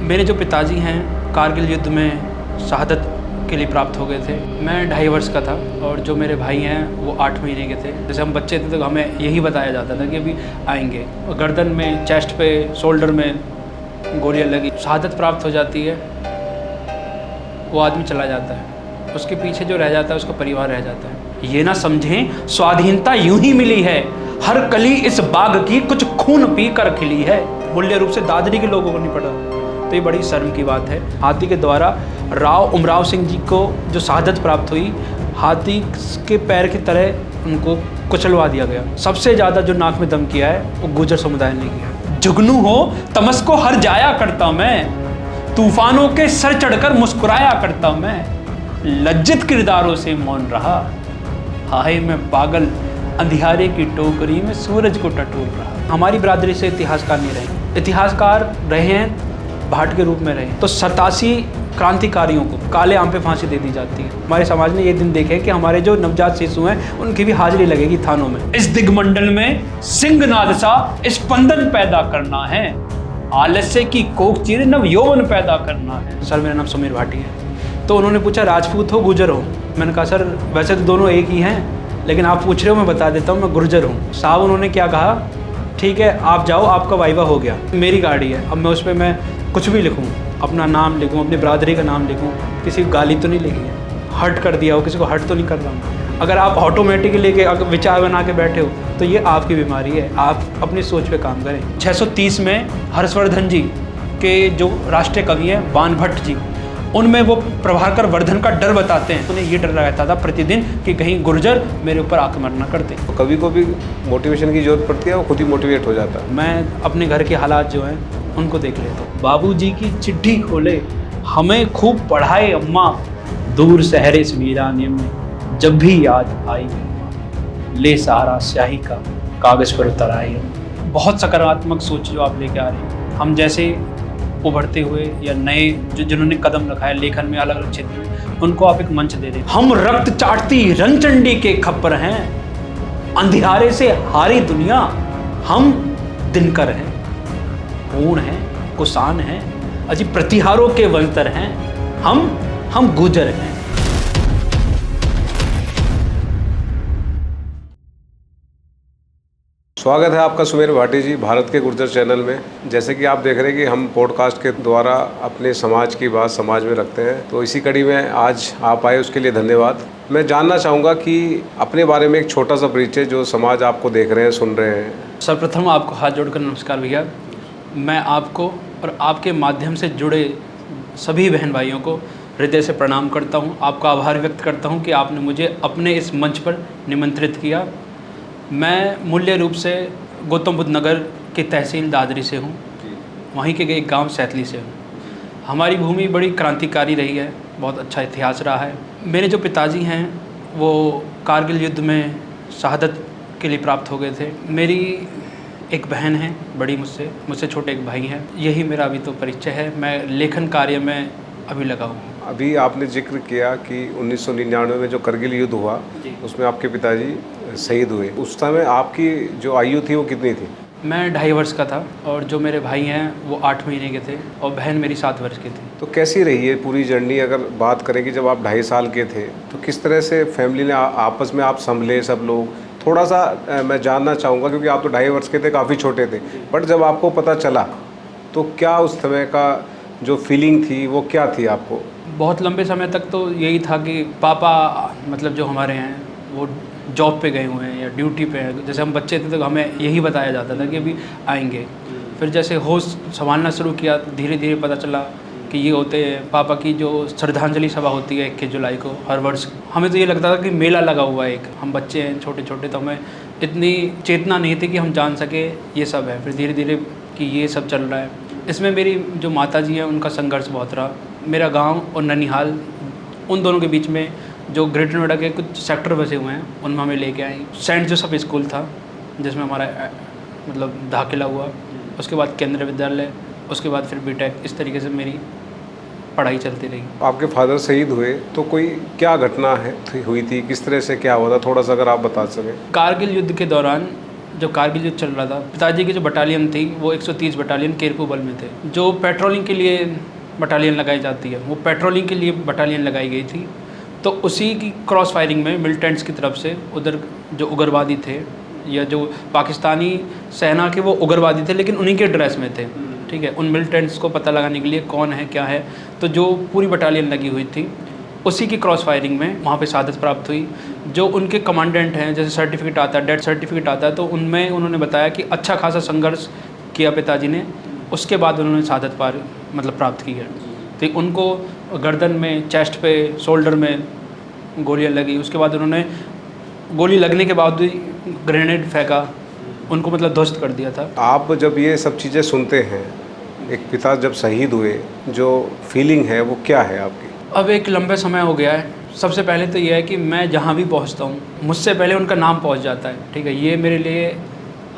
मेरे जो पिताजी हैं कारगिल युद्ध में शहादत के लिए प्राप्त हो गए थे। मैं 2.5 वर्ष का था और जो मेरे भाई हैं वो 8 महीने के थे। जैसे हम बच्चे थे तो हमें यही बताया जाता था कि अभी आएंगे। गर्दन में, चेस्ट पे, शोल्डर में गोलियां लगी, शहादत प्राप्त हो जाती है, वो आदमी चला जाता है, उसके पीछे जो रह जाता है उसका परिवार रह जाता है। ये ना समझें स्वाधीनता यूं ही मिली है, हर कली इस बाग की कुछ खून पी कर खिली है। मूल्य रूप से दादरी के लोगों को नहीं पता, तो ये बड़ी शर्म की बात है। हाथी के द्वारा राव उमराव सिंह जी को जो शहादत प्राप्त हुई, हाथी के पैर की तरह उनको कुचलवा दिया गया। सबसे ज़्यादा जो नाक में दम किया है वो गुर्जर समुदाय ने किया। जुगनू हो तमस को हर जाया करता मैं, तूफानों के सर चढ़कर मुस्कुराया करता मैं, लज्जित किरदारों से मौन रहा, हाय मैं पागल अंधियारे की टोकरी में सूरज को टटोल रहा। हमारी बिरादरी से इतिहासकार नहीं रहे, इतिहासकार रहे हैं भाट के रूप में रहे। तो 87 क्रांतिकारियों को काले आम पे फांसी दे दी जाती है। हमारे समाज ने ये दिन देखे कि हमारे जो नवजात शिशु हैं उनकी भी हाजिरी लगेगी थानों में। इस दिग्मंडल में सिंहनाद सा स्पंदन पैदा करना है, आलस्य की कोक चीर नव यौवन पैदा करना है। सर मेरा नाम सुमेर भाटी है। तो उन्होंने पूछा राजपूत हो गुर्जर हो? मैंने कहा सर वैसे तो दोनों एक ही हैं, लेकिन आप पूछ रहे हो मैं बता देता हूँ, मैं गुर्जर हूँ। साहब उन्होंने क्या कहा, ठीक है आप जाओ, आपका वाइवा हो गया। मेरी गाड़ी है, अब मैं उस पर मैं कुछ भी लिखूँ, अपना नाम लिखूँ, अपनी बिरादरी का नाम लिखूँ, किसी को गाली तो नहीं लिखी है, हर्ट कर दिया हो, किसी को हर्ट तो नहीं कर रहा हूँ। अगर आप ऑटोमेटिकली लेके अगर विचार बना के बैठे हो तो ये आपकी बीमारी है, आप अपनी सोच पे काम करें। 630 में हर्षवर्धन जी के जो राष्ट्रीय कवि हैं बाणभट्ट जी, उनमें वो प्रभाकर वर्धन का डर बताते हैं। उन्हें ये डर रहता था प्रतिदिन कि कहीं गुर्जर मेरे ऊपर आक्रमण न करते। तो कभी को भी मोटिवेशन की जरूरत पड़ती है, वो खुद ही मोटिवेट हो जाता है। मैं अपने घर के हालात जो हैं उनको देख लेता हूँ। बाबूजी की चिट्ठी खोले, हमें खूब पढ़ाए अम्मा, दूर शहर इस वीराने में जब भी याद आई, ले सहारा स्याही का कागज पर उतर आए। बहुत सकारात्मक सोच जो आप लेके आ रहे हैं। हम जैसे उभरते हुए या नए जिन्होंने कदम रखा है लेखन में अलग अलग क्षेत्र में, उनको आप एक मंच दे दें। हम रक्त चाटती रणचंडी के खप्पर हैं, अंधियारे से हारी दुनिया, हम दिनकर हैं, पूर्ण हैं, कुसान हैं, अजी प्रतिहारों के वंतर हैं, हम गुर्जर हैं। स्वागत है आपका सुमेर भाटी जी भारत के गुर्जर चैनल में। जैसे कि आप देख रहे हैं कि हम पॉडकास्ट के द्वारा अपने समाज की बात समाज में रखते हैं, तो इसी कड़ी में आज आप आए, उसके लिए धन्यवाद। मैं जानना चाहूँगा कि अपने बारे में एक छोटा सा परिचय, जो समाज आपको देख रहे हैं, सुन रहे हैं। सर्वप्रथम आपको हाथ जोड़कर नमस्कार भैया। मैं आपको और आपके माध्यम से जुड़े सभी बहन भाइयों को हृदय से प्रणाम करता हूँ। आपका आभार व्यक्त करता हूँ कि आपने मुझे अपने इस मंच पर निमंत्रित किया। मैं मूल्य रूप से गौतम बुद्ध नगर की तहसील दादरी से हूँ, वहीं के एक गांव सैतली से हूँ। हमारी भूमि बड़ी क्रांतिकारी रही है, बहुत अच्छा इतिहास रहा है। मेरे जो पिताजी हैं वो कारगिल युद्ध में शहादत के लिए प्राप्त हो गए थे। मेरी एक बहन है बड़ी, मुझसे छोटे एक भाई हैं। यही मेरा अभी तो परिचय है। मैं लेखन कार्य में अभी लगा हूँ। अभी आपने जिक्र किया कि 1999 में जो करगिल युद्ध हुआ उसमें आपके पिताजी शहीद हुए। उस समय आपकी जो आयु थी वो कितनी थी? मैं 2.5 वर्ष का था और जो मेरे भाई हैं वो 8 महीने के थे और बहन मेरी 7 वर्ष की थी। तो कैसी रही है पूरी जर्नी? अगर बात करें कि जब आप 2.5 साल के थे तो किस तरह से फैमिली ने आपस में आप संभले सब लोग, थोड़ा सा मैं जानना चाहूँगा, क्योंकि आप तो 2.5 वर्ष के थे, काफ़ी छोटे थे। बट जब आपको पता चला तो क्या उस समय का जो फीलिंग थी वो क्या थी आपको? बहुत लंबे समय तक तो यही था कि पापा मतलब जो हमारे हैं वो जॉब पे गए हुए हैं या ड्यूटी पे हैं। जैसे हम बच्चे थे तो हमें यही बताया जाता था कि अभी आएंगे। फिर जैसे होश संभालना शुरू किया तो धीरे धीरे पता चला कि ये होते हैं पापा की जो श्रद्धांजलि सभा होती है 21 जुलाई को हर वर्ष। हमें तो ये लगता था कि मेला लगा हुआ है एक, हम बच्चे हैं छोटे छोटे, तो हमें इतनी चेतना नहीं थी कि हम जान सके ये सब है। फिर धीरे धीरे कि ये सब चल रहा है। इसमें मेरी जो माताजी हैं उनका संघर्ष बहुत रहा। मेरा गांव और ननिहाल, उन दोनों के बीच में जो ग्रेटर नोएडा के कुछ सेक्टर बसे हुए हैं उनमें हमें लेके आई। सेंट जोसेफ स्कूल था जिसमें हमारा मतलब दाखिला हुआ, उसके बाद केंद्रीय विद्यालय, उसके बाद फिर बीटेक। इस तरीके से मेरी पढ़ाई चलती रही। आपके फादर शहीद हुए तो कोई क्या घटना हुई थी, किस तरह से क्या हुआ था, थोड़ा सा अगर आप बता सकें। कारगिल युद्ध के दौरान जो कारगिल युद्ध चल रहा था, पिताजी की जो बटालियन थी वो 130 बटालियन केरकू बल में थे। जो पेट्रोलिंग के लिए बटालियन लगाई जाती है, वो पेट्रोलिंग के लिए बटालियन लगाई गई थी। तो उसी की क्रॉस फायरिंग में मिलिटेंट्स की तरफ से उधर जो उग्रवादी थे या जो पाकिस्तानी सेना के वो उग्रवादी थे लेकिन उन्हीं के ड्रेस में थे, ठीक है, उन मिलिटेंट्स को पता लगाने के लिए कौन है क्या है, तो जो पूरी बटालियन लगी हुई थी उसी की क्रॉस फायरिंग में वहाँ पे शहादत प्राप्त हुई। जो उनके कमांडेंट हैं, जैसे सर्टिफिकेट आता है, डेथ सर्टिफिकेट आता है, तो उनमें उन्होंने बताया कि अच्छा खासा संघर्ष किया पिताजी ने, उसके बाद उन्होंने शहादत प्राप्त की है। तो उनको गर्दन में, चेस्ट पे, शोल्डर में गोलियां लगी, उसके बाद उन्होंने गोली लगने के बाद भी ग्रेनेड फेंका, उनको मतलब ध्वस्त कर दिया था। आप जब ये सब चीज़ें सुनते हैं, एक पिता जब शहीद हुए, जो फीलिंग है वो क्या है आपकी? अब एक लंबे समय हो गया है। सबसे पहले तो ये है कि मैं जहाँ भी पहुँचता हूँ मुझसे पहले उनका नाम पहुँच जाता है, ठीक है, ये मेरे लिए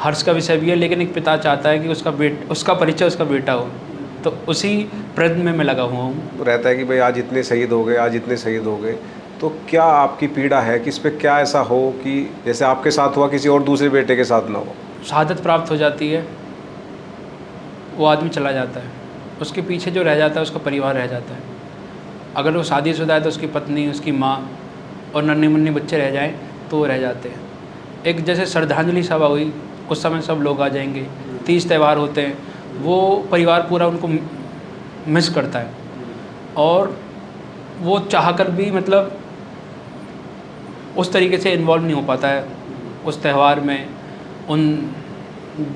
हर्ष का विषय भी है। लेकिन एक पिता चाहता है कि उसका परिचय उसका बेटा हो, तो उसी प्रयत्न में मैं लगा हुआ हूँ। रहता है कि भाई आज इतने शहीद हो गए, आज इतने शहीद हो गए, तो क्या आपकी पीड़ा है कि इस पर क्या ऐसा हो कि जैसे आपके साथ हुआ किसी और दूसरे बेटे के साथ ना हो? शहादत प्राप्त हो जाती है, वो आदमी चला जाता है, उसके पीछे जो रह जाता है उसका परिवार रह जाता है। अगर वो शादीशुदा है तो उसकी पत्नी, उसकी माँ और नन्हे मुन्ने बच्चे रह जाएं तो वो रह जाते हैं। एक जैसे श्रद्धांजलि सभा हुई, उस समय सब लोग आ जाएंगे, 30 त्यौहार होते हैं, वो परिवार पूरा उनको मिस करता है और वो चाहकर भी मतलब उस तरीके से इन्वॉल्व नहीं हो पाता है उस त्यौहार में। उन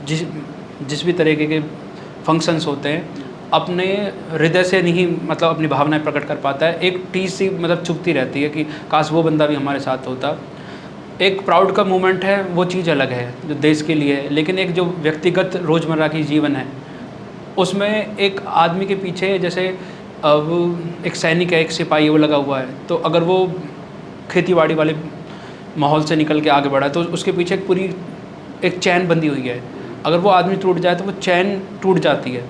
जिस भी तरीके के फंक्शंस होते हैं अपने हृदय से नहीं मतलब अपनी भावनाएं प्रकट कर पाता है। एक टीस सी मतलब चुभती रहती है कि काश वो बंदा भी हमारे साथ होता। एक प्राउड का मोमेंट है, वो चीज़ अलग है जो देश के लिए है, लेकिन एक जो व्यक्तिगत रोज़मर्रा की जीवन है उसमें एक आदमी के पीछे, जैसे अब एक सैनिक है, एक सिपाही है, वो लगा हुआ है, तो अगर वो खेतीबाड़ी वाले माहौल से निकल के आगे बढ़ा है तो उसके पीछे एक पूरी एक चैन बंधी हुई है। अगर वो आदमी टूट जाए तो वो चैन टूट जाती है,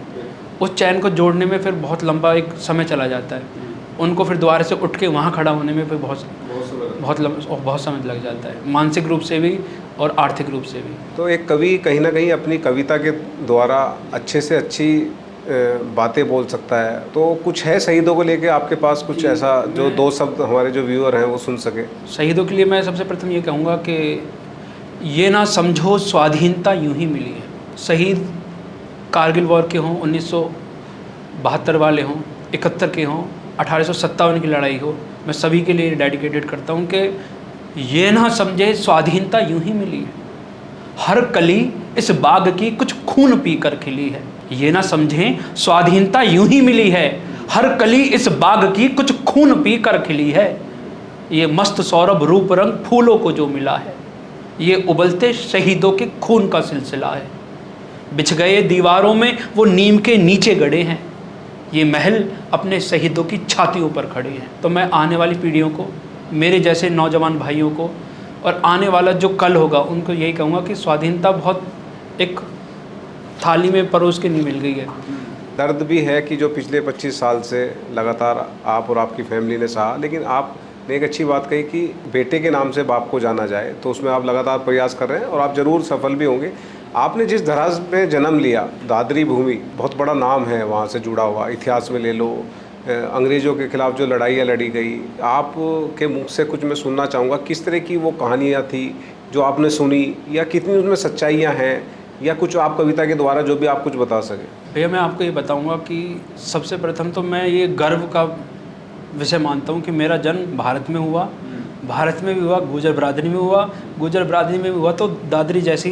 उस चैन को जोड़ने में फिर बहुत लंबा एक समय चला जाता है, उनको फिर दोबारा से उठ के वहाँ खड़ा होने में फिर बहुत समय लग जाता है, मानसिक रूप से भी और आर्थिक रूप से भी। तो एक कवि कहीं ना कहीं अपनी कविता के द्वारा अच्छे से अच्छी बातें बोल सकता है, तो कुछ है शहीदों को लेके आपके पास कुछ ऐसा जो दो शब्द हमारे जो व्यूअर हैं वो सुन सके? शहीदों के लिए मैं सबसे प्रथम ये कहूँगा कि ये ना समझो स्वाधीनता यूं ही मिली है। शहीद कारगिल वॉर के हों, 1972 वाले हों, 71 के हों, 1857 की लड़ाई हो, मैं सभी के लिए डेडिकेटेड करता हूँ कि ये ना समझे स्वाधीनता यूं ही मिली है, हर कली इस बाग की कुछ खून पी कर खिली है। ये ना समझें स्वाधीनता यूं ही मिली है, हर कली इस बाग की कुछ खून पी कर खिली है। ये मस्त सौरभ रूप रंग फूलों को जो मिला है, ये उबलते शहीदों के खून का सिलसिला है। बिछ गए दीवारों में वो नीम के नीचे गड़े हैं, ये महल अपने शहीदों की छातियों पर खड़े हैं। तो मैं आने वाली पीढ़ियों को, मेरे जैसे नौजवान भाइयों को और आने वाला जो कल होगा उनको यही कहूँगा कि स्वाधीनता बहुत एक थाली में परोस के नहीं मिल गई है। दर्द भी है कि जो पिछले 25 साल से लगातार आप और आपकी फैमिली ने सहा, लेकिन आपने एक अच्छी बात कही कि बेटे के नाम से बाप को जाना जाए, तो उसमें आप लगातार प्रयास कर रहे हैं और आप ज़रूर सफल भी होंगे। आपने जिस धरा में जन्म लिया, दादरी भूमि बहुत बड़ा नाम है, वहाँ से जुड़ा हुआ इतिहास में ले लो, अंग्रेज़ों के खिलाफ़ जो लड़ाइयाँ लड़ी गई, आप के मुख से कुछ मैं सुनना चाहूँगा। किस तरह की वो कहानियाँ थी जो आपने सुनी, या कितनी उसमें सच्चाइयाँ हैं, या कुछ आप कविता के द्वारा जो भी आप कुछ बता सकें? भैया मैं आपको ये बताऊँगा कि सबसे प्रथम तो मैं ये गर्व का विषय मानता हूँ कि मेरा जन्म भारत में हुआ, भारत में भी हुआ, गुर्जर बिरादरी में हुआ, गुर्जर बिरादरी में भी हुआ तो दादरी जैसी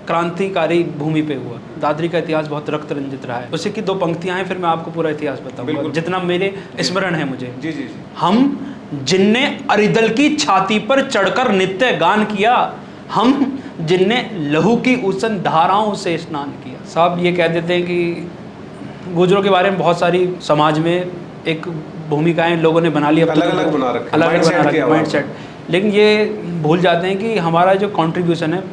क्रांतिकारी भूमि पे हुआ। दादरी का इतिहास बहुत रक्त रंजित रहा है। उसी की 2 पंक्तियाँ हैं, फिर मैं आपको पूरा इतिहास बताऊंगा जितना मेरे स्मरण है मुझे। जी जी जी। हम जिनने अरिदल की छाती पर चढ़कर नित्य गान किया, हम जिनने लहू की उसन धाराओं से स्नान किया। साहब ये कह देते हैं कि गुर्जरों के बारे में बहुत सारी समाज में एक भूमिकाएं लोगों ने बना ली, अलग-अलग बना रखे, अलग-अलग माइंडसेट, लेकिन ये भूल जाते हैं कि हमारा जो कंट्रीब्यूशन है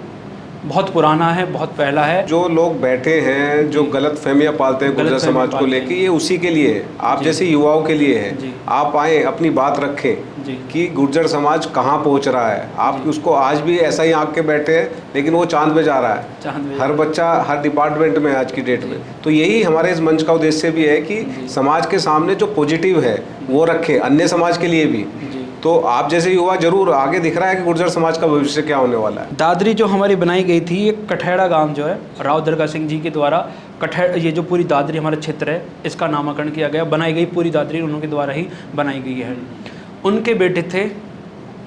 बहुत पुराना है, बहुत पहला है। जो लोग बैठे हैं, जो गलत फहमियाँ पालते हैं गुर्जर गलतफहमी समाज को पालते लेके, ये उसी के लिए है, आप जी। जैसे युवाओं के लिए जी। है। आप आए, अपनी बात रखें जी। कि गुर्जर समाज कहाँ पहुँच रहा है। आप उसको आज भी ऐसा ही आँख के बैठे हैं, लेकिन वो चांद पे जा रहा है। चांद पे हर बच्चा हर डिपार्टमेंट में आज की डेट में। तो यही हमारे इस मंच का उद्देश्य भी है कि समाज के सामने जो पॉजिटिव है वो रखें, अन्य समाज के लिए भी। जी। तो आप जैसे युवा जरूर आगे दिख रहा है कि गुर्जर समाज का भविष्य क्या होने वाला है। दादरी जो हमारी बनाई गई थी, ये कठेड़ा गांव जो है राव दरगाह सिंह जी के द्वारा ये जो पूरी दादरी हमारा क्षेत्र है, इसका नामकरण किया गया। बनाई गई पूरी दादरी उन्होंने द्वारा ही बनाई गई है। उनके बेटे थे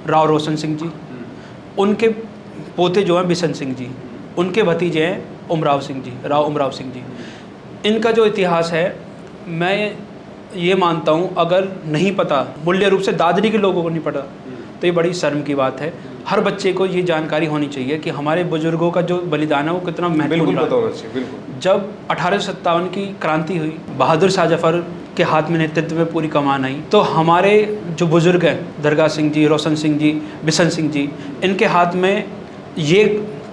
राव रोशन सिंह जी, उनके पोते जो हैं बिशन सिंह जी, उनके भतीजे हैं उमराव सिंह जी, राव उमराव सिंह जी। इनका जो इतिहास है, मैं ये मानता हूँ अगर नहीं पता, मूल्य रूप से दादरी के लोगों को नहीं पता, तो ये बड़ी शर्म की बात है। हर बच्चे को ये जानकारी होनी चाहिए कि हमारे बुजुर्गों का जो बलिदान है वो कितना महत्वपूर्ण बिल्कुल पता रहा। होना चाहिए, बिल्कुल। जब 1857 की क्रांति हुई, बहादुर शाह जफर के हाथ में नेतृत्व में पूरी कमान आई, तो हमारे जो बुजुर्ग हैं दरगाह सिंह जी, रोशन सिंह जी, बिशन सिंह जी, इनके हाथ में ये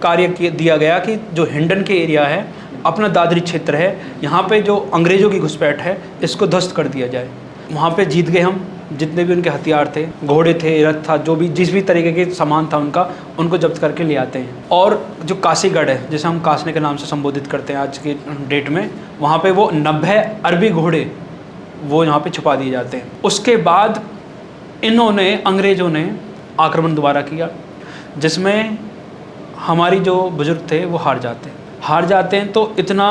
कार्य दिया गया कि जो हिंडन के एरिया है, अपना दादरी क्षेत्र है, यहाँ पे जो अंग्रेज़ों की घुसपैठ है इसको ध्वस्त कर दिया जाए। वहाँ पे जीत गए हम। जितने भी उनके हथियार थे, घोड़े थे, रथ था, जो भी जिस भी तरीके के सामान था उनका, उनको जब्त करके ले आते हैं। और जो काशीगढ़ है, जिसे हम कासने के नाम से संबोधित करते हैं आज के डेट में, वहाँ पे वो 90 अरबी घोड़े वो यहाँ पे छुपा दिए जाते हैं। उसके बाद अंग्रेज़ों ने आक्रमण दोबारा किया, जिसमें हमारी जो बुजुर्ग थे वो हार जाते हैं। तो इतना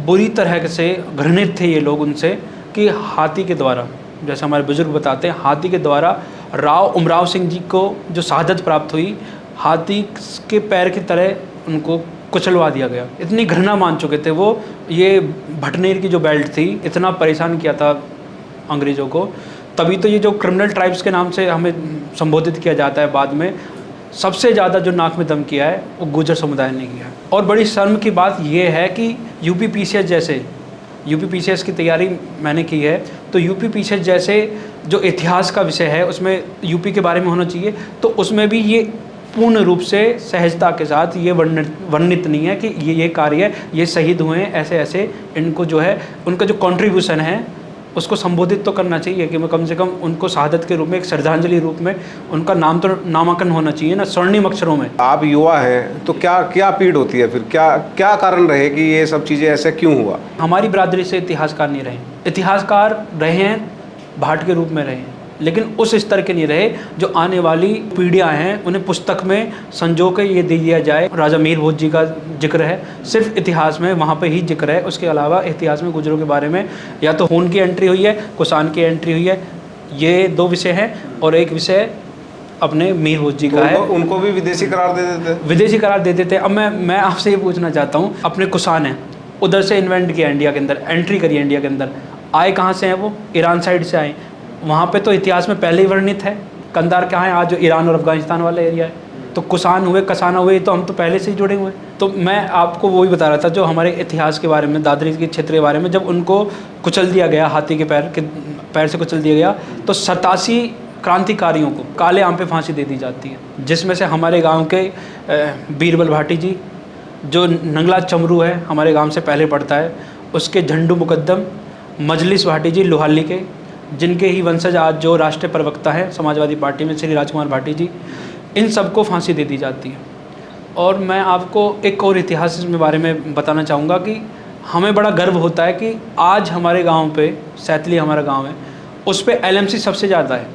बुरी तरह से घृणित थे ये लोग उनसे कि हाथी के द्वारा, जैसे हमारे बुजुर्ग बताते हैं, हाथी के द्वारा राव उमराव सिंह जी को जो शहादत प्राप्त हुई, हाथी के पैर की तरह उनको कुचलवा दिया गया। इतनी घृणा मान चुके थे वो। ये भटनेर की जो बेल्ट थी, इतना परेशान किया था अंग्रेज़ों को। तभी तो ये जो क्रिमिनल ट्राइब्स के नाम से हमें संबोधित किया जाता है, बाद में सबसे ज़्यादा जो नाक में दम किया है वो गुर्जर समुदाय ने किया है। और बड़ी शर्म की बात ये है कि यूपी पीसीएस की तैयारी मैंने की है, तो यूपी पीसीएस जैसे जो इतिहास का विषय है उसमें यूपी के बारे में होना चाहिए, तो उसमें भी ये पूर्ण रूप से सहजता के साथ ये वर्णित नहीं है कि ये कार्य, ये शहीद हुए हैं ऐसे, इनको जो है उनका जो कंट्रीब्यूशन है उसको संबोधित तो करना चाहिए कि मैं कम से कम उनको शहादत के रूप में, एक श्रद्धांजलि रूप में उनका नाम तो नामांकन होना चाहिए ना, स्वर्णिम अक्षरों में। आप युवा हैं तो क्या पीड़ होती है फिर, क्या कारण रहे कि ये सब चीज़ें ऐसे क्यों हुआ? हमारी बिरादरी से इतिहासकार नहीं रहे। इतिहासकार रहे हैं, भाट के रूप में रहे हैं, लेकिन उस स्तर के नहीं रहे जो आने वाली पीढ़ियां हैं उन्हें पुस्तक में संजो के ये दे दिया जाए। राजा मीर भोज जी का जिक्र है, सिर्फ इतिहास में वहाँ पे ही जिक्र है, उसके अलावा इतिहास में गुजरों के बारे में या तो खून की एंट्री हुई है, कुसान की एंट्री हुई है, ये 2 विषय हैं। और एक विषय अपने मीर भोज जी का है, उनको भी विदेशी करार दे देते। अब मैं आपसे ये पूछना चाहता हूँ, अपने कुसान हैं, उधर से इन्वेंट किया इंडिया के अंदर, एंट्री करी इंडिया के अंदर, आए कहाँ से हैं वो? ईरान साइड से आए। वहाँ पे तो इतिहास में पहले ही वर्णित है, कंधार कहाँ है आज, जो ईरान और अफगानिस्तान वाला एरिया है। तो कुसान हुए, कसाना हुए, तो हम तो पहले से ही जुड़े हुए। तो मैं आपको वही बता रहा था जो हमारे इतिहास के बारे में, दादरी के क्षेत्र के बारे में, जब उनको कुचल दिया गया, हाथी के पैर से कुचल दिया गया, तो 87 क्रांतिकारियों को काले आम पे फांसी दे दी जाती है, जिसमें से हमारे गाँव के बीरबल भाटी जी, जो नंगला चमरू है हमारे गाँव से पहले पड़ता है, उसके झंडू मुकद्दम मजलिस भाटी जी लोहाली के, जिनके ही वंशज आज जो राष्ट्रीय प्रवक्ता हैं समाजवादी पार्टी में, श्री राजकुमार भाटी जी, इन सबको फांसी दे दी जाती है। और मैं आपको एक और इतिहास के बारे में बताना चाहूँगा कि हमें बड़ा गर्व होता है कि आज हमारे गांव पे, सैतली हमारा गांव है, उस पे एलएमसी सबसे ज़्यादा है।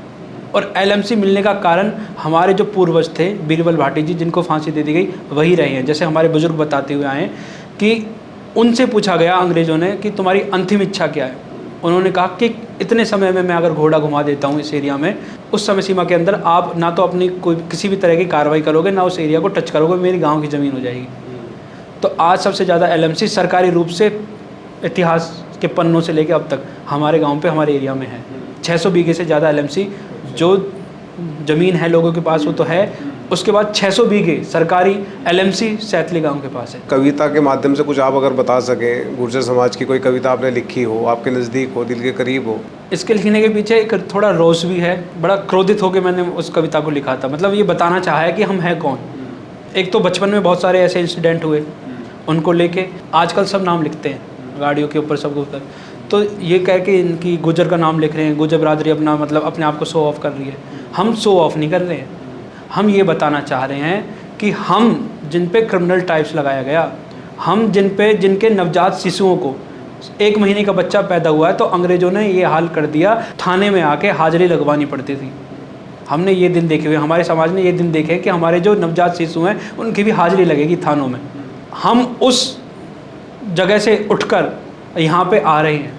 और एलएमसी मिलने का कारण हमारे जो पूर्वज थे बीरबल भाटी जी, जिनको फांसी दे दी गई, वही रहे हैं। जैसे हमारे बुजुर्ग बताते हुए आए कि उनसे पूछा गया अंग्रेज़ों ने कि तुम्हारी अंतिम इच्छा क्या है? उन्होंने कहा कि इतने समय में मैं अगर घोड़ा घुमा देता हूँ इस एरिया में, उस समय सीमा के अंदर आप ना तो अपनी किसी भी तरह की कार्रवाई करोगे, ना उस एरिया को टच करोगे, मेरी गांव की ज़मीन हो जाएगी। तो आज सबसे ज़्यादा एलएमसी सरकारी रूप से इतिहास के पन्नों से लेकर अब तक हमारे गांव पे, हमारे एरिया में है। 600 बीघे से ज़्यादा एलएमसी जो ज़मीन है लोगों के पास वो तो है, उसके बाद 600 बीघे सरकारी एलएमसी सैतली गांव के पास है। कविता के माध्यम से कुछ आप अगर बता सकें, गुर्जर समाज की कोई कविता आपने लिखी हो, आपके नज़दीक हो, दिल के करीब हो? इसके लिखने के पीछे एक थोड़ा रोष भी है। बड़ा क्रोधित होकर मैंने उस कविता को लिखा था। मतलब ये बताना चाहा है कि हम हैं कौन, एक तो बचपन में बहुत सारे ऐसे इंसिडेंट हुए, उनको लेके आजकल सब नाम लिखते हैं गाड़ियों के ऊपर, सब ऊपर। तो ये कह के इनकी गुजर का नाम लिख रहे हैं, गुजर बरादरी अपना मतलब अपने आप को शो ऑफ कर रही है। हम शो ऑफ नहीं कर रहे हैं, हम ये बताना चाह रहे हैं कि हम जिन पे क्रिमिनल टाइप्स लगाया गया, हम जिनके नवजात शिशुओं को 1 महीने का बच्चा पैदा हुआ है तो अंग्रेज़ों ने ये हाल कर दिया, थाने में आके हाजिरी लगवानी पड़ती थी। हमने ये दिन देखे हुए, हमारे समाज ने ये दिन देखे कि हमारे जो नवजात शिशु हैं उनकी भी हाजिरी लगेगी थानों में। हम उस जगह से उठकर यहाँ पे आ रहे हैं।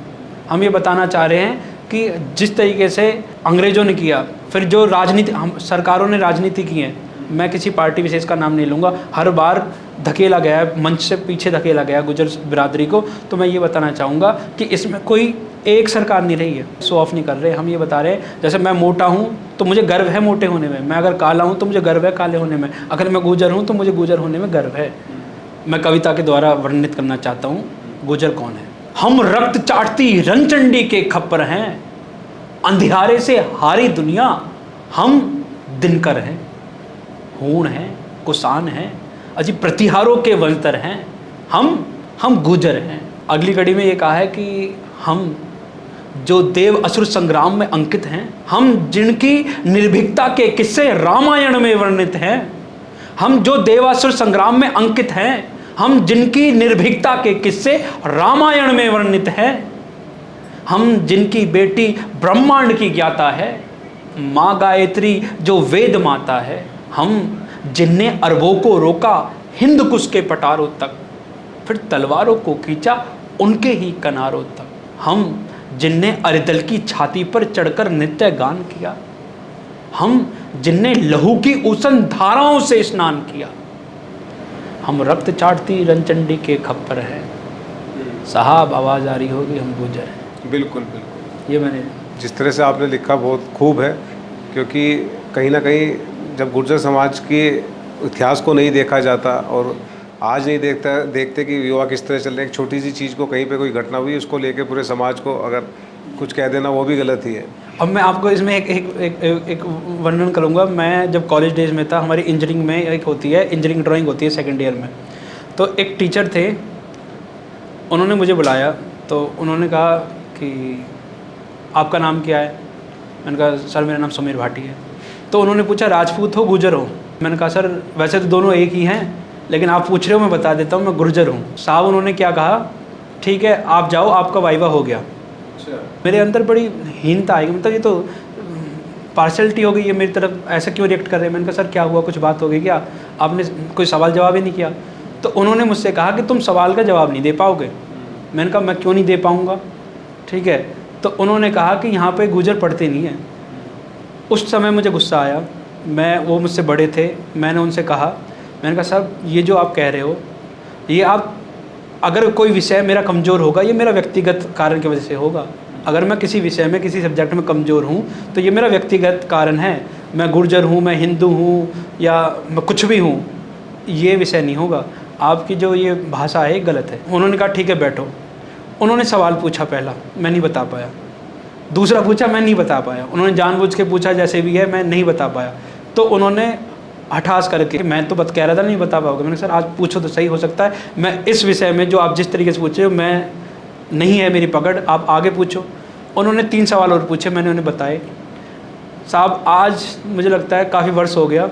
हम ये बताना चाह रहे हैं कि जिस तरीके से अंग्रेज़ों ने किया, फिर जो राजनीति हम सरकारों ने राजनीति की है, मैं किसी पार्टी विशेष का नाम नहीं लूँगा, हर बार धकेला गया है, मंच से पीछे धकेला गया गुजर बिरादरी को। तो मैं ये बताना चाहूँगा कि इसमें कोई एक सरकार नहीं रही है, शो ऑफ नहीं कर रहे। हम ये बता रहे हैं, जैसे मैं मोटा हूँ तो मुझे गर्व है मोटे होने में, मैं अगर काला हूँ तो मुझे गर्व है काले होने में, अगर मैं गुजर हूँ तो मुझे गुजर होने में गर्व है। मैं कविता के द्वारा वर्णित करना चाहता हूँ गुजर कौन है। हम रक्त चाटती रणचंडी के खप्पर हैं, अंधियारे से हारी दुनिया हम दिनकर हैं, हूण हैं, कुसान हैं, अजी प्रतिहारों के वंतर हैं, हम गुजर हैं। अगली कड़ी में ये कहा है कि हम जो देव असुर संग्राम में अंकित हैं, हम जिनकी निर्भीकता के किस्से रामायण में वर्णित हैं, हम जो देवासुर संग्राम में अंकित हैं, हम जिनकी निर्भीकता के किस्से रामायण में वर्णित हैं, हम जिनकी बेटी ब्रह्मांड की ज्ञाता है, माँ गायत्री जो वेद माता है, हम जिनने अरबों को रोका हिंद कुश के पटारों तक, फिर तलवारों को खींचा उनके ही किनारों तक, हम जिनने अरिदल की छाती पर चढ़कर नित्य गान किया, हम जिनने लहू की उसन धाराओं से स्नान किया, हम रक्त चाटती रणचंडी के खप्पर हैं, साहब आवाज़ आ रही होगी हम गुजर हैं। बिल्कुल बिल्कुल, ये मैंने जिस तरह से आपने लिखा बहुत खूब है, क्योंकि कहीं ना कहीं जब गुर्जर समाज के इतिहास को नहीं देखा जाता और आज नहीं देखते कि युवा किस तरह चल रहे हैं, एक छोटी सी चीज़ को कहीं पे कोई घटना हुई उसको लेके पूरे समाज को अगर कुछ कह देना वो भी गलत ही है। अब मैं आपको इसमें एक वर्णन करूँगा। मैं जब कॉलेज डेज में था, हमारी इंजीनियरिंग में एक होती है, इंजीनियरिंग ड्राइंग होती है सेकेंड ईयर में। तो एक टीचर थे, उन्होंने मुझे बुलाया, तो उन्होंने कहा कि आपका नाम क्या है? मैंने कहा सर मेरा नाम समीर भाटी है। तो उन्होंने पूछा राजपूत हो गुर्जर हो? मैंने कहा सर वैसे तो दोनों एक ही हैं, लेकिन आप पूछ रहे हो मैं बता देता हूँ, मैं गुर्जर हूँ। साहब उन्होंने क्या कहा, ठीक है आप जाओ, आपका वाइवा हो गया। मेरे अंदर बड़ी हीनता आएगी, मतलब ये तो पार्शलिटी हो गई है मेरी तरफ, ऐसा क्यों रिएक्ट कर रहे हैं। मैंने कहा सर क्या हुआ, कुछ बात हो गई क्या? आपने कोई सवाल जवाब ही नहीं किया। तो उन्होंने मुझसे कहा कि तुम सवाल का जवाब नहीं दे पाओगे। मैंने कहा मैं क्यों नहीं दे पाऊँगा, ठीक है। तो उन्होंने कहा कि यहाँ पे गुजर पढ़ते नहीं हैं। उस समय मुझे गुस्सा आया, वो मुझसे बड़े थे, मैंने उनसे कहा, मैंने कहा साहब ये जो आप कह रहे हो, ये आप अगर कोई विषय मेरा कमज़ोर होगा ये मेरा व्यक्तिगत कारण की वजह से होगा। अगर मैं किसी विषय में किसी सब्जेक्ट में कमज़ोर हूँ तो ये मेरा व्यक्तिगत कारण है। मैं गुर्जर हूँ, मैं हिंदू हूँ या मैं कुछ भी हूँ, ये विषय नहीं होगा। आपकी जो ये भाषा है गलत है। उन्होंने कहा ठीक है बैठो। उन्होंने सवाल पूछा, पहला मैं नहीं बता पाया, दूसरा पूछा मैं नहीं बता पाया, उन्होंने जानबूझ के पूछा जैसे भी है, मैं नहीं बता पाया। तो उन्होंने हठास करके, मैं तो कह रहा था नहीं बता पाओगे। मैंने सर आज पूछो तो सही, हो सकता है मैं इस विषय में जो आप जिस तरीके से पूछ रहे हो मैं नहीं है मेरी पकड़, आप आगे पूछो। उन्होंने 3 सवाल और पूछे, मैंने उन्हें बताए। साहब आज मुझे लगता है काफ़ी वर्ष हो गया,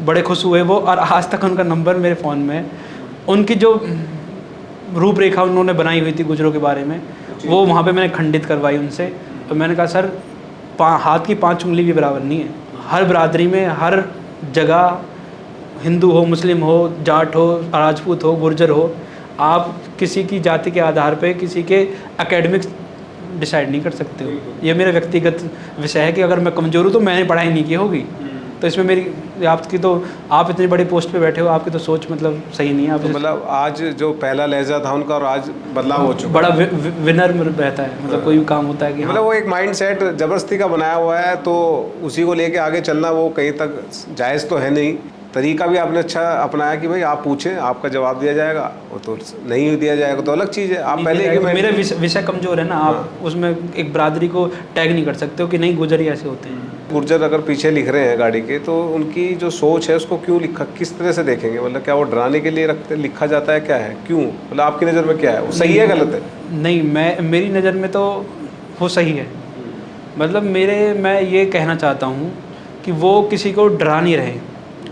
बड़े खुश हुए वो, और आज तक उनका नंबर मेरे फ़ोन में है। उनकी जो रूपरेखा उन्होंने बनाई हुई थी गुजरों के बारे में, वो वहाँ पे मैंने खंडित करवाई उनसे। तो मैंने कहा सर हाथ की 5 उंगली भी बराबर नहीं है। हर बिरादरी में हर जगह, हिंदू हो, मुस्लिम हो, जाट हो, राजपूत हो, गुर्जर हो, आप किसी की जाति के आधार पे किसी के एकेडमिक्स डिसाइड नहीं कर सकते हो। ये मेरा व्यक्तिगत विषय है कि अगर मैं कमज़ोर हूँ तो मैंने पढ़ाई नहीं की होगी। तो इसमें मेरी आपकी तो, आप इतनी बड़ी पोस्ट पे बैठे हो, आपकी तो सोच मतलब सही नहीं है। आप तो मतलब आज जो पहला लहजा था उनका और आज बदलाव हो चुका, बड़ा विनर रहता है, मतलब कोई भी काम होता है कि मतलब वो एक माइंड सेट ज़बरदस्ती का बनाया हुआ है, तो उसी को लेके आगे चलना वो कहीं तक जायज़ तो है नहीं। तरीका भी आपने अच्छा अपनाया कि भाई आप पूछें, आपका जवाब दिया जाएगा, वो तो नहीं दिया जाएगा तो अलग चीज़ है। आप पहले कि मेरा विषय कमज़ोर है ना, आप उसमें एक बरादरी को टैग नहीं कर सकते हो कि नहीं गुजर ही ऐसे होते हैं। गुर्जर अगर पीछे लिख रहे हैं गाड़ी के, तो उनकी जो सोच है उसको क्यों लिखा, किस तरह से देखेंगे? मतलब क्या वो डराने के लिए लिखा जाता है, क्या है, क्यों? मतलब आपकी नज़र में क्या है, वो सही है गलत है? नहीं, मेरी नज़र में तो वो सही है। मतलब मैं ये कहना चाहता हूँ कि वो किसी को डरा नहीं रहे,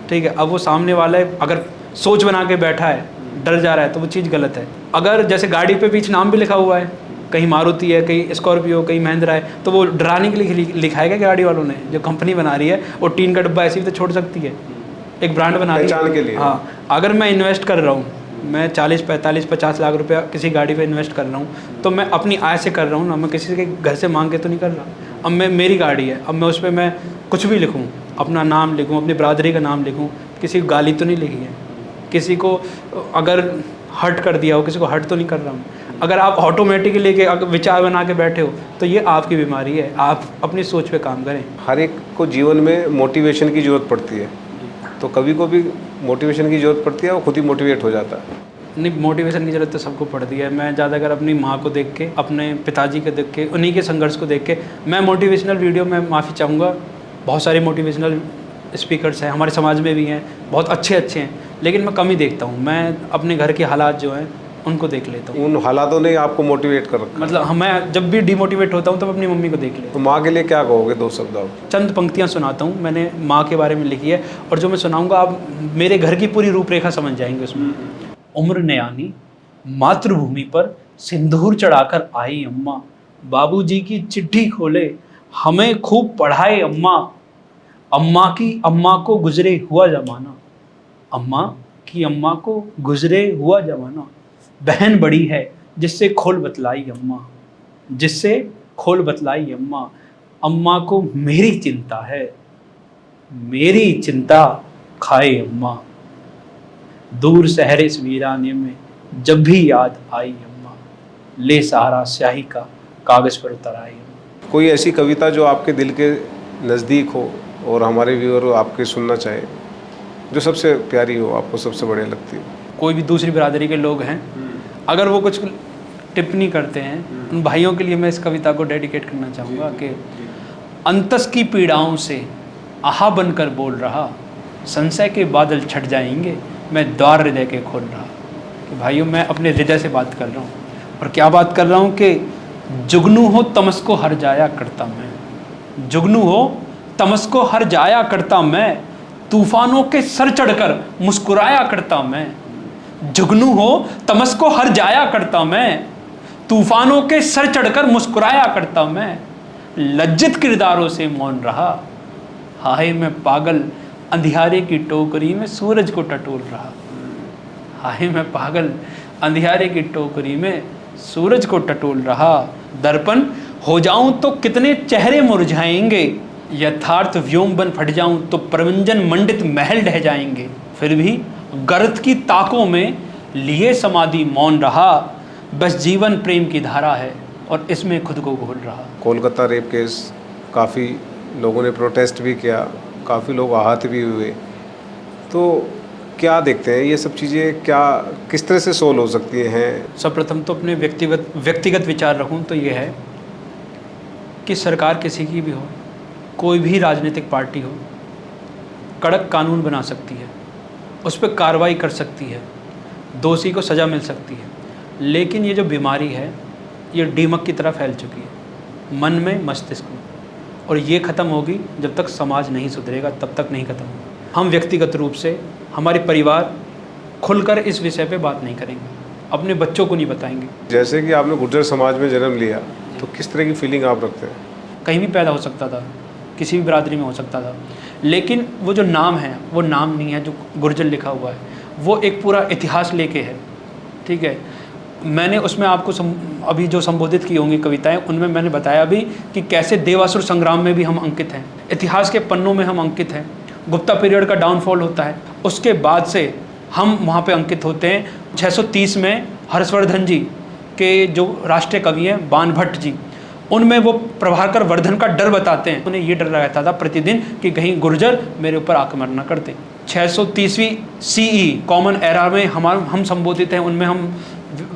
ठीक है। अब वो सामने वाला अगर सोच बना के बैठा है, डर जा रहा है, तो वो चीज़ गलत है। अगर जैसे गाड़ी पे पीछे नाम भी लिखा हुआ है, कहीं मारुति है, कहीं स्कॉर्पियो, कहीं महिंद्रा है, तो वो डराने के लिए लिखा है क्या गाड़ी वालों ने? जो कंपनी बना रही है वो टीन का डब्बा ऐसे भी तो छोड़ सकती है, एक ब्रांड बना रही है पहचान के लिए। हाँ, अगर मैं इन्वेस्ट कर रहा हूँ, मैं 40, 45, 50 लाख रुपया किसी गाड़ी पे इन्वेस्ट कर रहा हूँ, तो मैं अपनी आय से कर रहा हूँ ना, मैं किसी के घर से मांग के तो नहीं कर रहा। अब मेरी गाड़ी है, अब मैं उस पर मैं कुछ भी लिखूँ, अपना नाम लिखूँ, अपनी बरादरी का नाम लिखूँ, किसी को गाली तो नहीं लिखी है, किसी को अगर हर्ट कर दिया हो, किसी को हर्ट तो नहीं कर रहा हूँ। अगर आप ऑटोमेटिकली लेके अगर विचार बना के बैठे हो, तो ये आपकी बीमारी है। आप अपनी सोच पे काम करें। हर एक को जीवन में मोटिवेशन की ज़रूरत पड़ती है, तो कभी को भी मोटिवेशन की ज़रूरत पड़ती है, वो खुद ही मोटिवेट हो जाता है। नहीं, मोटिवेशन की ज़रूरत तो सबको पड़ती है। मैं ज़्यादातर अपनी माँ को देख के, अपने पिताजी को देख के, उन्हीं के संघर्ष को देख के मैं मोटिवेशनल वीडियो में, माफ़ी चाहूँगा, बहुत सारे मोटिवेशनल स्पीकर्स हैं हमारे समाज में भी हैं, बहुत अच्छे हैं, लेकिन मैं कम ही देखता हूँ। मैं अपने घर के हालात जो हैं उनको देख लेता हूँ। उन हालातों ने आपको मोटिवेट कर रखा है। मतलब मैं जब भी डिमोटिवेट होता हूँ तब अपनी मम्मी को देख लेता हूँ। तो माँ के लिए क्या कहोगे, 2 शब्द आप? चंद पंक्तियाँ सुनाता हूँ, मैंने माँ के बारे में लिखी है, और जो मैं सुनाऊँगा आप मेरे घर की पूरी रूपरेखा समझ जाएंगे उसमें। उम्र ने आनी मातृभूमि पर सिंदूर चढ़ाकर आई अम्मा, बाबूजी की चिट्ठी खोले हमें खूब पढ़ाए अम्मा, अम्मा को गुजरे हुआ जमाना, अम्मा की अम्मा को गुजरे हुआ जमाना, बहन बड़ी है जिससे खोल बतलाई अम्मा, जिससे खोल बतलाई अम्मा, अम्मा को मेरी चिंता है, मेरी चिंता खाए अम्मा, दूर शहर इस वीराने में जब भी याद आई अम्मा, ले सहारा स्याही का कागज़ पर उतर आई अम्मा। कोई ऐसी कविता जो आपके दिल के नज़दीक हो और हमारे व्यूअर आपके सुनना चाहे, जो सबसे प्यारी हो, आपको सबसे बढ़िया लगती हो? कोई भी दूसरी बिरादरी के लोग हैं, अगर वो कुछ टिप्पणी करते हैं, उन भाइयों के लिए मैं इस कविता को डेडिकेट करना चाहूँगा कि अंतस की पीड़ाओं से आहा बनकर बोल रहा, संशय के बादल छट जाएंगे, मैं द्वार हृदय के खोल रहा। कि भाइयों, मैं अपने हृदय से बात कर रहा हूँ, और क्या बात कर रहा हूँ कि जुगनू हो तमस को हर जाया करता मैं, जुगनू हो तमस को हर जाया करता मैं, तूफानों के सर चढ़कर मुस्कुराया करता मैं, जुगनू हो तमस को हर जाया करता मैं, तूफानों के सर चढ़कर मुस्कुराया करता मैं, लज्जित किरदारों से मौन रहा, हाय मैं पागल अंधियारे की टोकरी में सूरज को टटोल रहा, हाय मैं पागल अंधियारे की टोकरी में सूरज को टटोल रहा, दर्पण हो जाऊं तो कितने चेहरे मुरझाएंगे, यथार्थ व्योम बन फट जाऊं तो प्रवंजन मंडित महल ढह जाएंगे, फिर भी गर्त की ताकों में लिए समाधि मौन रहा, बस जीवन प्रेम की धारा है और इसमें खुद को घोल रहा। कोलकाता रेप केस, काफ़ी लोगों ने प्रोटेस्ट भी किया, काफ़ी लोग आहत भी हुए, तो क्या देखते हैं ये सब चीज़ें क्या किस तरह से सोल्व हो सकती हैं? सर्वप्रथम तो अपने व्यक्तिगत विचार रखूं तो ये है कि सरकार किसी की भी हो, कोई भी राजनीतिक पार्टी हो, कड़क कानून बना सकती है, उस पर कार्रवाई कर सकती है, दोषी को सज़ा मिल सकती है, लेकिन ये जो बीमारी है ये दीमक की तरह फैल चुकी है मन में, मस्तिष्क में, और ये ख़त्म होगी जब तक समाज नहीं सुधरेगा, तब तक नहीं ख़त्म होगी। हम व्यक्तिगत रूप से, हमारे परिवार खुलकर इस विषय पे बात नहीं करेंगे, अपने बच्चों को नहीं बताएंगे। जैसे कि आपने गुर्जर समाज में जन्म लिया, तो किस तरह की फीलिंग आप रखते हैं? कहीं भी पैदा हो सकता था, किसी भी बिरादरी में हो सकता था, लेकिन वो जो नाम है वो नाम नहीं है जो गुर्जर लिखा हुआ है, वो एक पूरा इतिहास लेके है, ठीक है। मैंने उसमें आपको अभी जो संबोधित की होंगी कविताएं, उनमें मैंने बताया भी कि कैसे देवासुर संग्राम में भी हम अंकित हैं, इतिहास के पन्नों में हम अंकित हैं। गुप्ता पीरियड का डाउनफॉल होता है, उसके बाद से हम वहाँ पे अंकित होते हैं। 630 में हर्षवर्धन जी के जो राष्ट्रीय कवि हैं बाणभट्ट जी, उनमें वो प्रभाकर वर्धन का डर बताते हैं। उन्हें ये डर रहता था प्रतिदिन कि कहीं गुर्जर मेरे ऊपर आक्रमण न करते। 630वीं CE कॉमन एरा में हम संबोधित हैं, उनमें हम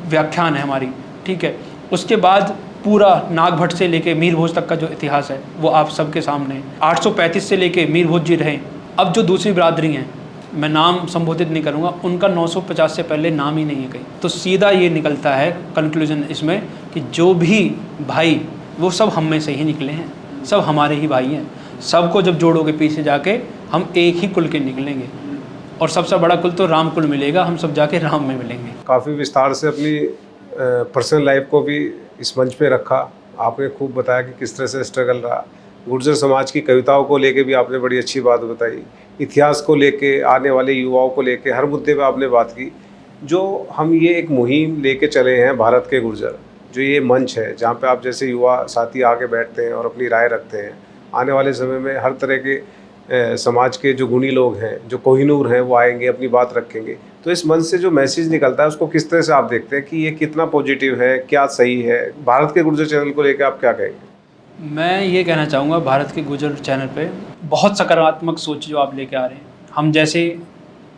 व्याख्यान है हमारी, ठीक है। उसके बाद पूरा नागभट्ट से लेके मीर भोज तक का जो इतिहास है वो आप सबके सामने है। 835 से लेके मीर भोज जी रहे, अब जो दूसरी बिरादरी हैं, मैं नाम संबोधित नहीं करूँगा, उनका 950 से पहले नाम ही नहीं है कहीं। तो सीधा ये निकलता है कंक्लूजन इसमें कि जो भी भाई वो सब हम में से ही निकले हैं, सब हमारे ही भाई हैं। सबको जब जोड़ोगे पीछे जाके हम एक ही कुल के निकलेंगे, और सबसे बड़ा कुल तो राम कुल मिलेगा, हम सब जाके राम में मिलेंगे। काफ़ी विस्तार से अपनी पर्सनल लाइफ को भी इस मंच पे रखा। आपने खूब बताया कि किस तरह से स्ट्रगल रहा। गुर्जर समाज की कविताओं को लेके भी आपने बड़ी अच्छी बात बताई। इतिहास को लेके, आने वाले युवाओं को लेके, हर मुद्दे पे आपने बात की। जो हम ये एक मुहिम लेके चले हैं भारत के गुर्जर, जो ये मंच है जहाँ पे आप जैसे युवा साथी आके बैठते हैं और अपनी राय रखते हैं, आने वाले समय में हर तरह के समाज के जो गुणी लोग हैं, जो कोहिनूर हैं, वो आएंगे, अपनी बात रखेंगे। तो इस मंच से जो मैसेज निकलता है उसको किस तरह से आप देखते हैं कि ये कितना पॉजिटिव है, क्या सही है? भारत के गुर्जर चैनल को लेकर आप क्या कहेंगे? मैं ये कहना चाहूँगा, भारत के गुर्जर चैनल पे बहुत सकारात्मक सोच जो आप लेके आ रहे हैं। हम जैसे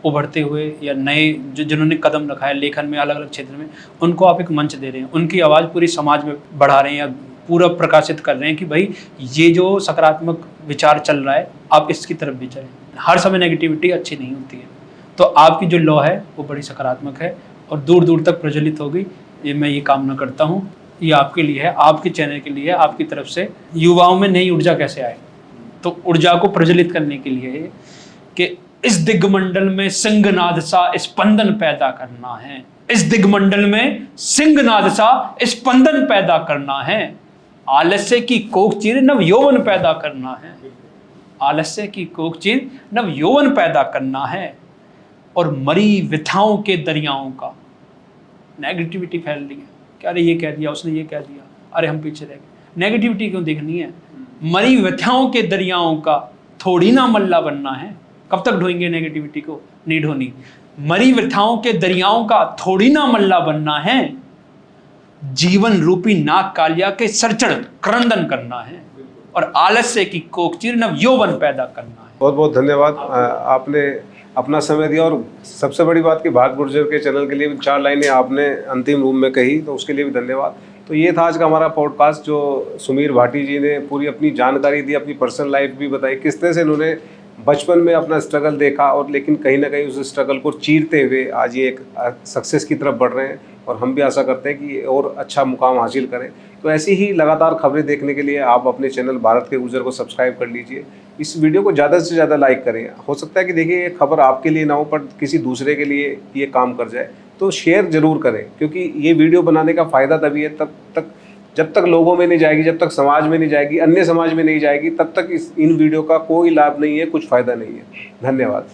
उभरते हुए या नए जिन्होंने कदम रखा है लेखन में, अलग अलग क्षेत्र में, उनको आप एक मंच दे रहे हैं, उनकी आवाज़ पूरी समाज में बढ़ा रहे हैं या पूरा प्रकाशित कर रहे हैं कि भाई ये जो सकारात्मक विचार चल रहा है आप इसकी तरफ भी चलें। हर समय नेगेटिविटी अच्छी नहीं होती है, तो आपकी जो लॉ है वो बड़ी सकारात्मक है और दूर दूर तक प्रज्वलित होगी, ये मैं ये कामना करता हूँ। ये आपके लिए है, आपके चैनल के लिए, आपकी तरफ से युवाओं में नई ऊर्जा कैसे आए, तो ऊर्जा को प्रज्वलित करने के लिए है कि इस दिग्मंडल में सिंहनाद सा स्पंदन पैदा करना है, इस दिग्मंडल में सिंहनाद सा स्पंदन पैदा करना है, आलस्य की कोख चीर नव यौवन पैदा करना है, आलस्य की कोख चीर नव यौवन पैदा करना है। और मरी व्यथाओं के दरियाओं का, नेगेटिविटी फैल रही है कि अरे ये कह दिया, उसने ये कह दिया, अरे हम पीछे रह गए। नेगेटिविटी क्यों देखनी है? मरी व्यथाओं के दरियाओं का थोड़ी ना मल्ला बनना है। कब तक ढोएंगे नेगेटिविटी को? नहीं ढोनी। मरी व्यथाओं के दरियाओं का थोड़ी ना मल्ला बनना है, जीवन रूपी नाग कालिया के सरचड़ क्रंदन करना है और आलस्य की कोख चीर नव यौवन पैदा करना है। बहुत बहुत धन्यवाद। आपने अपना समय दिया और सबसे बड़ी बात कि भारत गुर्जर के चैनल के लिए भी 4 लाइनें आपने अंतिम रूप में कही, तो उसके लिए भी धन्यवाद। तो ये था आज का हमारा पॉडकास्ट, जो सुमीर भाटी जी ने पूरी अपनी जानकारी दी, अपनी पर्सनल लाइफ भी बताई, किस तरह से इन्होंने बचपन में अपना स्ट्रगल देखा और लेकिन कहीं ना कहीं उस स्ट्रगल को चीरते हुए आज ये एक सक्सेस की तरफ बढ़ रहे हैं। और हम भी आशा करते हैं कि और अच्छा मुकाम हासिल करें। तो ऐसी ही लगातार खबरें देखने के लिए आप अपने चैनल भारत के गुर्जर को सब्सक्राइब कर लीजिए। इस वीडियो को ज़्यादा से ज़्यादा लाइक करें। हो सकता है कि देखिए ये खबर आपके लिए ना हो पर किसी दूसरे के लिए ये काम कर जाए, तो शेयर ज़रूर करें, क्योंकि ये वीडियो बनाने का फ़ायदा तभी है जब तक लोगों में नहीं जाएगी, जब तक समाज में नहीं जाएगी, अन्य समाज में नहीं जाएगी, तब तक इन वीडियो का कोई लाभ नहीं है, कुछ फ़ायदा नहीं है। धन्यवाद।